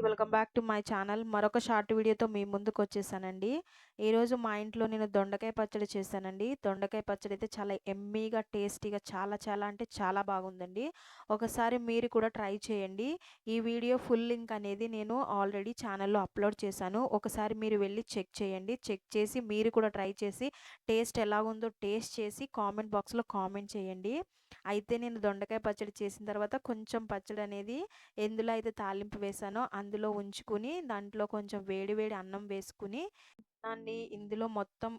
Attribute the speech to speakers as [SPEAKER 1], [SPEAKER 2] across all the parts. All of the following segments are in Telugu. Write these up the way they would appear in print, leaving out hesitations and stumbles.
[SPEAKER 1] Welcome back to my channel. మరొక షార్ట్ వీడియోతో మీ ముందుకొచ్చేసానండి. ఈరోజు మా ఇంట్లో నేను దొండకాయ పచ్చడి చేశానండి. దొండకాయ పచ్చడి అయితే చాలా యమ్మీగా, టేస్టీగా చాలా చాలా అంటే చాలా బాగుందండి. ఒకసారి మీరు కూడా ట్రై చేయండి. ఈ వీడియో ఫుల్ లింక్ అనేది నేను ఆల్రెడీ ఛానల్‌లో అప్లోడ్ చేశాను. ఒకసారి మీరు వెళ్లి చెక్ చేయండి. చెక్ చేసి మీరు కూడా ట్రై చేసి టేస్ట్ ఎలాగుందో టేస్ట్ చేసి కామెంట్ బాక్స్‌లో కామెంట్ చేయండి. అయితే నేను దొండకాయ పచ్చడి చేసిన తర్వాత కొంచెం పచ్చడనేది ఎందులో అయితే తాలింపు వేశానో అందులో ఉంచుకుని, దాంట్లో కొంచెం వేడి వేడి అన్నం వేసుకుని, దాన్ని ఇందులో మొత్తం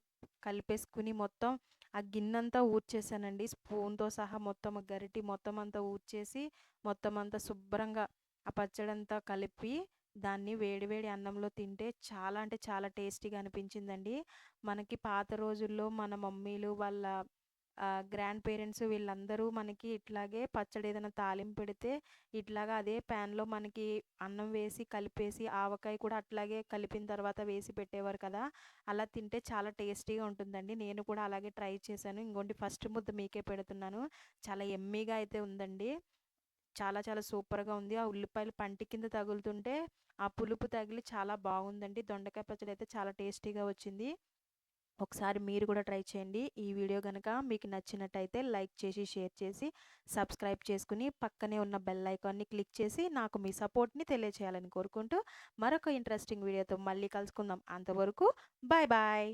[SPEAKER 1] కలిపేసుకుని, మొత్తం ఆ గిన్నంతా ఊడ్చేసానండి. స్పూన్‌తో సహా మొత్తం ఆ గరిటె మొత్తం అంతా ఊడ్చేసి, మొత్తం అంతా శుభ్రంగా ఆ పచ్చడంతా కలిపి, దాన్ని వేడి వేడి అన్నంలో తింటే చాలా అంటే చాలా టేస్టీగా అనిపించిందండి. మనకి పాత రోజుల్లో మన మమ్మీలు వాళ్ళ గ్రాండ్ పేరెంట్స్ వీళ్ళందరూ మనకి ఇట్లాగే పచ్చడి ఏదైనా తాలింపు పెడితే ఇట్లాగా అదే ప్యాన్‌లో మనకి అన్నం వేసి కలిపేసి ఆవకాయ కూడా అట్లాగే కలిపిన తర్వాత వేసి పెట్టేవారు కదా! అలా తింటే చాలా టేస్టీగా ఉంటుందండి. నేను కూడా అలాగే ట్రై చేశాను. ఇంగోండి ఫస్ట్ ముద్ద మీకే పెడుతున్నాను. చాలా యమ్మీగా అయితే ఉందండి. చాలా చాలా సూపర్‌గా ఉంది. ఆ ఉల్లిపాయలు పంటి కింద తగులుతుంటే ఆ పులుపు తగిలి చాలా బాగుందండి. దొండకాయ పచ్చడి అయితే చాలా టేస్టీగా వచ్చింది. ఒకసారి మీరు కూడా ట్రై చేయండి. ఈ వీడియో గనక మీకు నచ్చినట్టయితే లైక్ చేసి, షేర్ చేసి, సబ్స్క్రైబ్ చేసుకుని, పక్కనే ఉన్న బెల్ ఐకాన్‌ని క్లిక్ చేసి నాకు మీ సపోర్ట్‌ని తెలియచేయాలని కోరుకుంటూ, మరొక ఇంట్రెస్టింగ్ వీడియోతో మళ్ళీ కలుసుకుందాం. అంతవరకు బాయ్ బాయ్.